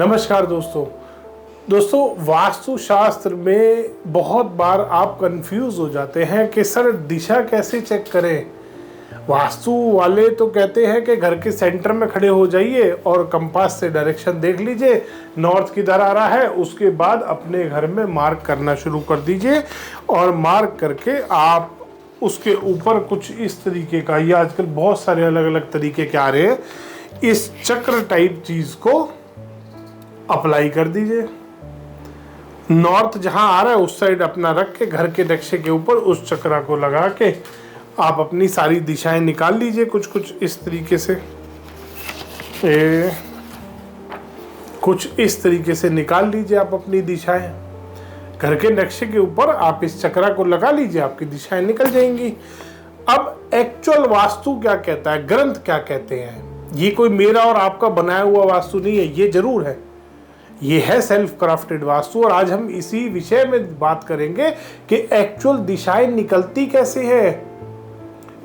नमस्कार दोस्तों वास्तुशास्त्र में बहुत बार आप कंफ्यूज हो जाते हैं कि सर दिशा कैसे चेक करें। वास्तु वाले तो कहते हैं कि घर के सेंटर में खड़े हो जाइए और कंपास से डायरेक्शन देख लीजिए, नॉर्थ किधर आ रहा है, उसके बाद अपने घर में मार्क करना शुरू कर दीजिए और मार्क करके आप उसके ऊपर कुछ इस तरीके का, ये आजकल बहुत सारे अलग अलग तरीके के आ रहे हैं, इस चक्र टाइप चीज़ को अप्लाई कर दीजिए। नॉर्थ जहां आ रहा है उस साइड अपना रख के घर के नक्शे के ऊपर उस चक्रा को लगा के आप अपनी सारी दिशाएं निकाल लीजिए। कुछ इस तरीके से, कुछ इस तरीके से निकाल लीजिए आप अपनी दिशाएं। घर के नक्शे के ऊपर आप इस चक्रा को लगा लीजिए, आपकी दिशाएं निकल जाएंगी। अब एक्चुअल वास्तु क्या कहता है, ग्रंथ क्या कहते हैं, ये कोई मेरा और आपका बनाया हुआ वास्तु नहीं है, ये जरूर है, ये है सेल्फ क्राफ्टेड वास्तु। और आज हम इसी विषय में बात करेंगे कि एक्चुअल दिशाएं निकलती कैसे है।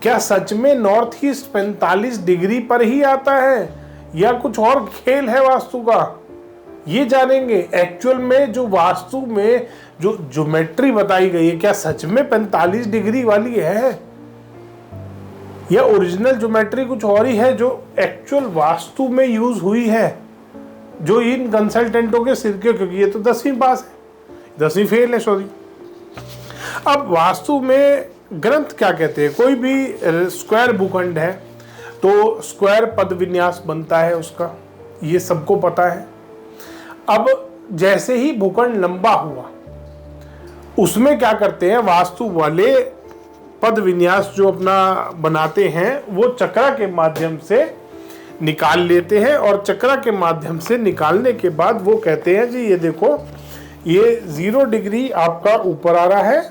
क्या सच में नॉर्थ ईस्ट 45 डिग्री पर ही आता है या कुछ और खेल है वास्तु का, ये जानेंगे। एक्चुअल में जो वास्तु में जो ज्योमेट्री बताई गई है, क्या सच में 45 डिग्री वाली है या ओरिजिनल ज्योमेट्री कुछ और ही है जो एक्चुअल वास्तु में यूज हुई है, जो इन कंसल्टेंटों के सिर के, क्योंकि ये तो 10वीं पास है, 10वीं फेल है, सॉरी। अब वास्तु में ग्रंथ क्या कहते हैं, कोई भी स्क्वायर भूखंड है तो स्क्वायर पद विन्यास बनता है उसका, ये सबको पता है। अब जैसे ही भूखंड लंबा हुआ उसमें क्या करते हैं वास्तु वाले, पद विन्यास जो अपना बनाते हैं वो चक्रा के माध्यम से निकाल लेते हैं और चक्रा के माध्यम से निकालने के बाद वो कहते हैं जी ये देखो, ये 0 डिग्री आपका ऊपर आ रहा है,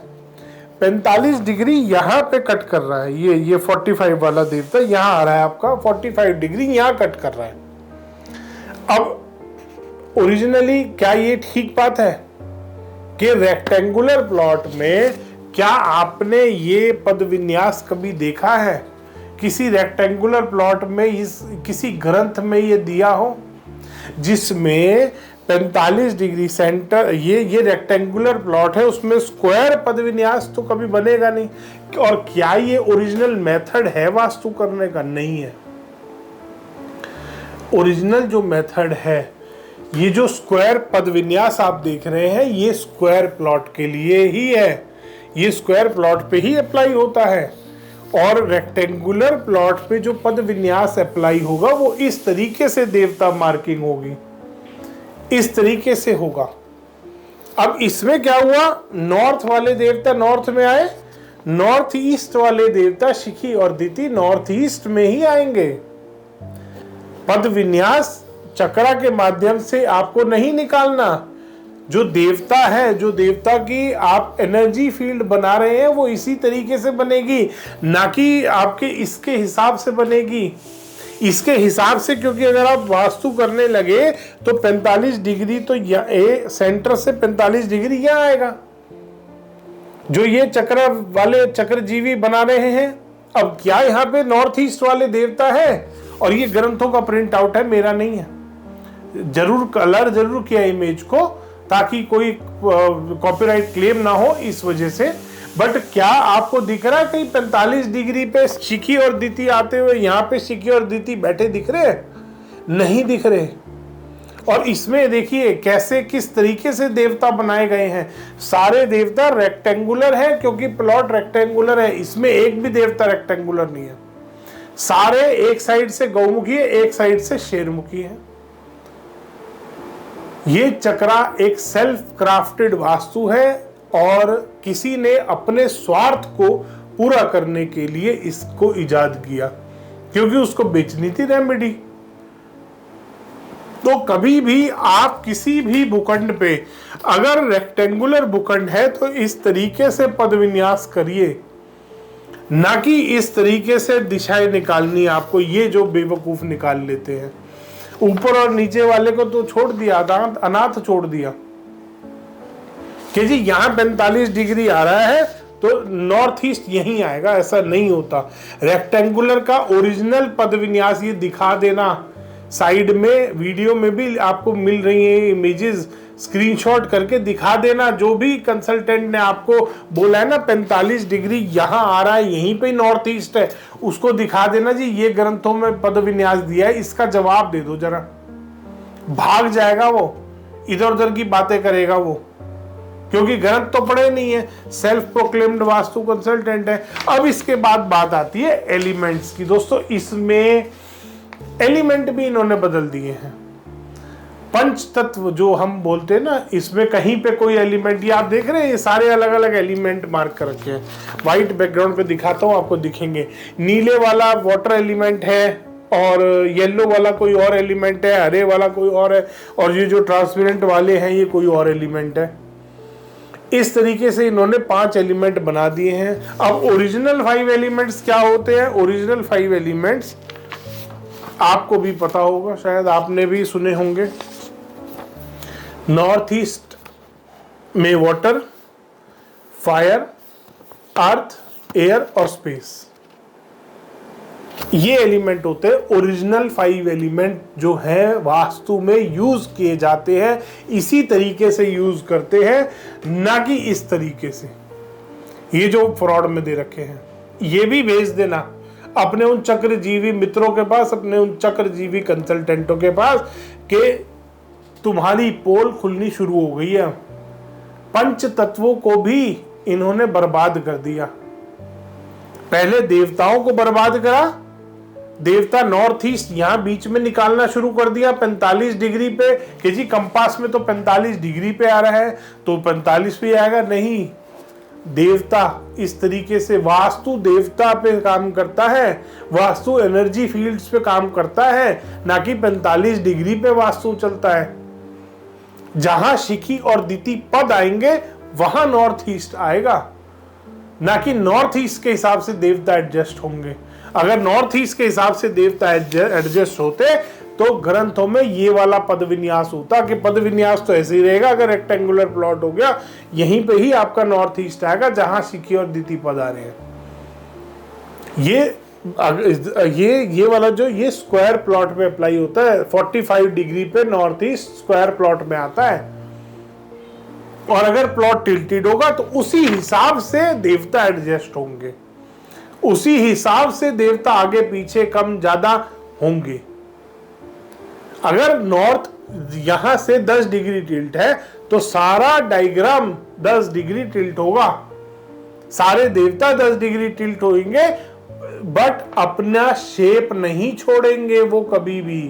45 डिग्री यहाँ पे कट कर रहा है, ये 45 वाला देवता यहाँ आ रहा है आपका, 45 डिग्री यहाँ कट कर रहा है। अब ओरिजिनली क्या ये ठीक बात है कि रेक्टेंगुलर प्लॉट में क्या आपने ये पद विन्यास कभी देखा है? किसी रेक्टेंगुलर प्लॉट में किसी ग्रंथ में ये दिया हो जिसमें 45 डिग्री सेंटर, ये रेक्टेंगुलर प्लॉट है, उसमें स्क्वायर पद विन्यास तो कभी बनेगा नहीं। और क्या ये ओरिजिनल मेथड है वास्तु करने का? नहीं है। ओरिजिनल जो मेथड है, ये जो स्क्वायर पद विन्यास आप देख रहे हैं, ये स्क्वायर प्लॉट के लिए ही है, ये स्क्वायर प्लॉट पे ही अप्लाई होता है। और रेक्टेंगुलर प्लॉट पे जो पद विन्यास अप्लाई होगा वो इस तरीके से देवता मार्किंग होगी, इस तरीके से होगा। अब इसमें क्या हुआ, नॉर्थ वाले देवता नॉर्थ में आए, नॉर्थ ईस्ट वाले देवता शिखी और दिति नॉर्थ ईस्ट में ही आएंगे। पद विन्यास चक्रा के माध्यम से आपको नहीं निकालना, जो देवता है, जो देवता की आप एनर्जी फील्ड बना रहे हैं वो इसी तरीके से बनेगी, ना कि आपके इसके हिसाब से बनेगी। इसके हिसाब से, क्योंकि अगर आप वास्तु करने लगे तो 45 डिग्री तो सेंटर से 45 डिग्री यहाँ आएगा, जो ये चक्र वाले चक्रजीवी बना रहे हैं। अब क्या यहाँ पे नॉर्थ ईस्ट वाले देवता है, और ये ग्रंथों का प्रिंट आउट है, मेरा नहीं है, जरूर कलर जरूर किया इमेज को ताकि कोई कॉपीराइट क्लेम ना हो इस वजह से। बट क्या आपको दिख रहा है कहीं 45 डिग्री पे शिखी और दिति आते हुए, यहाँ पे शिखी और दिति बैठे दिख रहे हैं? नहीं दिख रहे। और इसमें देखिए कैसे किस तरीके से देवता बनाए गए हैं, सारे देवता रेक्टेंगुलर है, क्योंकि प्लॉट रेक्टेंगुलर है, इसमें एक भी देवता रेक्टेंगुलर नहीं है, सारे एक साइड से गौमुखी है, एक साइड से शेरमुखी है। ये चक्रा एक सेल्फ क्राफ्टेड वास्तु है और किसी ने अपने स्वार्थ को पूरा करने के लिए इसको इजाद किया, क्योंकि उसको बेचनी थी रेमेडी। तो कभी भी आप किसी भी भूखंड पे, अगर रेक्टेंगुलर भूखंड है तो इस तरीके से पद विन्यास करिए, ना कि इस तरीके से दिशाएं निकालनी आपको, ये जो बेवकूफ निकाल लेते हैं। ऊपर और नीचे वाले को तो छोड़ दिया, अनाथ छोड़ दिया कि जी यहाँ 45 डिग्री आ रहा है तो नॉर्थ ईस्ट यहीं आएगा, ऐसा नहीं होता। रेक्टेंगुलर का ओरिजिनल पद विन्यास ये दिखा देना साइड में वीडियो में भी आपको मिल रही है इमेजेस, स्क्रीनशॉट करके दिखा देना। जो भी कंसल्टेंट ने आपको बोला है ना 45 डिग्री यहाँ आ रहा है, यहीं पे नॉर्थ ईस्ट है, उसको दिखा देना जी ये ग्रंथों में पद विन्यास दिया है, इसका जवाब दे दो जरा। भाग जाएगा वो, इधर उधर की बातें करेगा वो, क्योंकि ग्रंथ तो पढ़े नहीं है, सेल्फ प्रोक्लेम्ड वास्तु कंसल्टेंट है। अब इसके बाद बात आती है एलिमेंट्स की। दोस्तों इसमें एलिमेंट भी इन्होंने बदल दिए हैं। पंच तत्व जो हम बोलते हैं ना, इसमें कहीं पे कोई एलिमेंट, ये आप देख रहे हैं ये सारे अलग अलग एलिमेंट मार्क कर रखे हैं। व्हाइट बैकग्राउंड पे दिखाता हूँ आपको, दिखेंगे। नीले वाला वाटर एलिमेंट है, और येलो वाला कोई और एलिमेंट है, हरे वाला कोई और है, और ये जो ट्रांसपेरेंट वाले हैं ये कोई और एलिमेंट है। इस तरीके से इन्होंने 5 एलिमेंट बना दिए हैं। अब ओरिजिनल 5 एलिमेंट्स क्या होते हैं? ओरिजिनल 5 एलिमेंट्स आपको भी पता होगा, शायद आपने भी सुने होंगे। नॉर्थ ईस्ट में वाटर, फायर, अर्थ, एयर और स्पेस, ये एलिमेंट होते हैं ओरिजिनल 5 एलिमेंट जो है वास्तु में यूज किए जाते हैं। इसी तरीके से यूज करते हैं, ना कि इस तरीके से ये जो फ्रॉड में दे रखे हैं। ये भी भेज देना अपने उन चक्रजीवी मित्रों के पास, अपने उन चक्रजीवी कंसल्टेंटों के पास कि तुम्हारी पोल खुलनी शुरू हो गई है। पंच तत्वों को भी इन्होंने बर्बाद कर दिया। पहले देवताओं को बर्बाद करा, देवता नॉर्थ ईस्ट यहां बीच में निकालना शुरू कर दिया 45 डिग्री पे, कि जी कंपास में तो 45 डिग्री पे आ रहा है तो 45 पे आएगा। नहीं, देवता इस तरीके से, वास्तु देवता पे काम करता है, वास्तु एनर्जी फील्ड्स पे काम करता है, ना कि 45 डिग्री पे वास्तु चलता है। जहां शिखी और दिति पद आएंगे वहां नॉर्थ ईस्ट आएगा, ना कि नॉर्थ ईस्ट के हिसाब से देवता एडजस्ट होंगे। अगर नॉर्थ ईस्ट के हिसाब से देवता एडजस्ट होते तो ग्रंथों में ये वाला पद विन्यास होता कि पद विन्यास तो ऐसे ही रहेगा। अगर रेक्टेंगुलर प्लॉट हो गया, यहीं पे ही आपका नॉर्थ ईस्ट आएगा जहां शिखी और दिति पद आ रहे हैं। ये वाला जो ये स्क्वायर प्लॉट पे अप्लाई होता है, 45 डिग्री पे नॉर्थ ईस्ट स्क्वायर प्लॉट में आता है। और अगर प्लॉट टिल्टेड होगा तो उसी हिसाब से देवता एडजस्ट होंगे, उसी हिसाब से देवता आगे पीछे कम ज्यादा होंगे। अगर नॉर्थ यहां से 10 डिग्री टिल्ट है तो सारा डायग्राम 10 डिग्री टिल्ट होगा, सारे देवता 10 डिग्री टिल्ट होंगे, बट अपना शेप नहीं छोड़ेंगे वो कभी भी।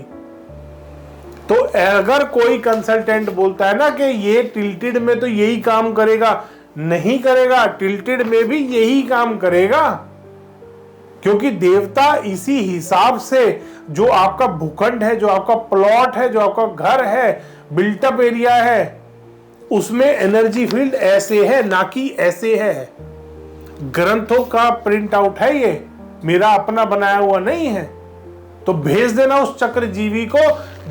तो अगर कोई कंसल्टेंट बोलता है ना कि ये टिल्टेड में तो यही काम करेगा, नहीं करेगा, टिल्टेड में भी यही काम करेगा, क्योंकि देवता इसी हिसाब से जो आपका भूखंड है, जो आपका प्लॉट है, जो आपका घर है, बिल्टअप एरिया है, उसमें एनर्जी फील्ड ऐसे है, ना कि ऐसे है। ग्रंथों का प्रिंट आउट है, ये मेरा अपना बनाया हुआ नहीं है। तो भेज देना उस चक्रजीवी को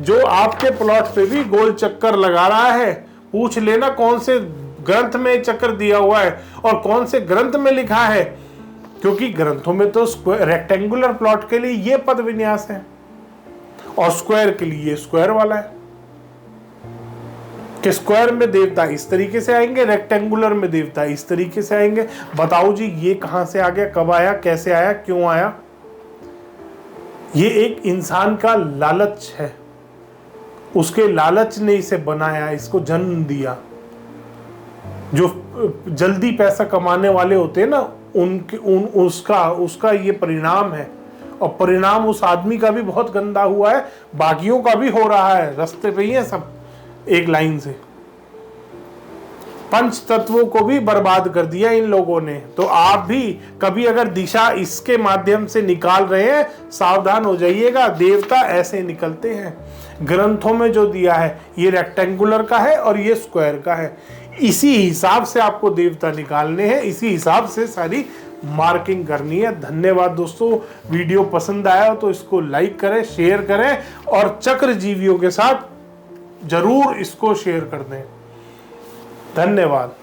जो आपके प्लॉट पे भी गोल चक्कर लगा रहा है। पूछ लेना कौन से ग्रंथ में चक्कर दिया हुआ है और कौन से ग्रंथ में लिखा है, क्योंकि ग्रंथों में तो रेक्टेंगुलर प्लॉट के लिए ये पद विन्यास है और स्क्वायर के लिए स्क्वायर वाला है, कि स्क्वायर में देवता इस तरीके से आएंगे, रेक्टेंगुलर में देवता इस तरीके से आएंगे। बताओ जी ये कहां से आ गया, कब आया, कैसे आया, क्यों आया? ये एक इंसान का लालच है, उसके लालच ने इसे बनाया, इसको जन्म दिया। जो जल्दी पैसा कमाने वाले होते हैं ना, उसका ये परिणाम है। और परिणाम उस आदमी का भी बहुत गंदा हुआ है, बाकियों का भी हो रहा है, रास्ते पे ही है सब एक लाइन से। पंच तत्वों को भी बर्बाद कर दिया इन लोगों ने। तो आप भी कभी अगर दिशा इसके माध्यम से निकाल रहे हैं, सावधान हो जाइएगा, देवता ऐसे निकलते हैं। ग्रंथों में जो दिया है ये रेक्टेंगुलर का है और ये स्क्वायर का है, इसी हिसाब से आपको देवता निकालने हैं, इसी हिसाब से सारी मार्किंग करनी है। धन्यवाद दोस्तों, वीडियो पसंद आया हो तो इसको लाइक करें, शेयर करें और चक्रजीवियों के साथ जरूर इसको शेयर कर दें। धन्यवाद।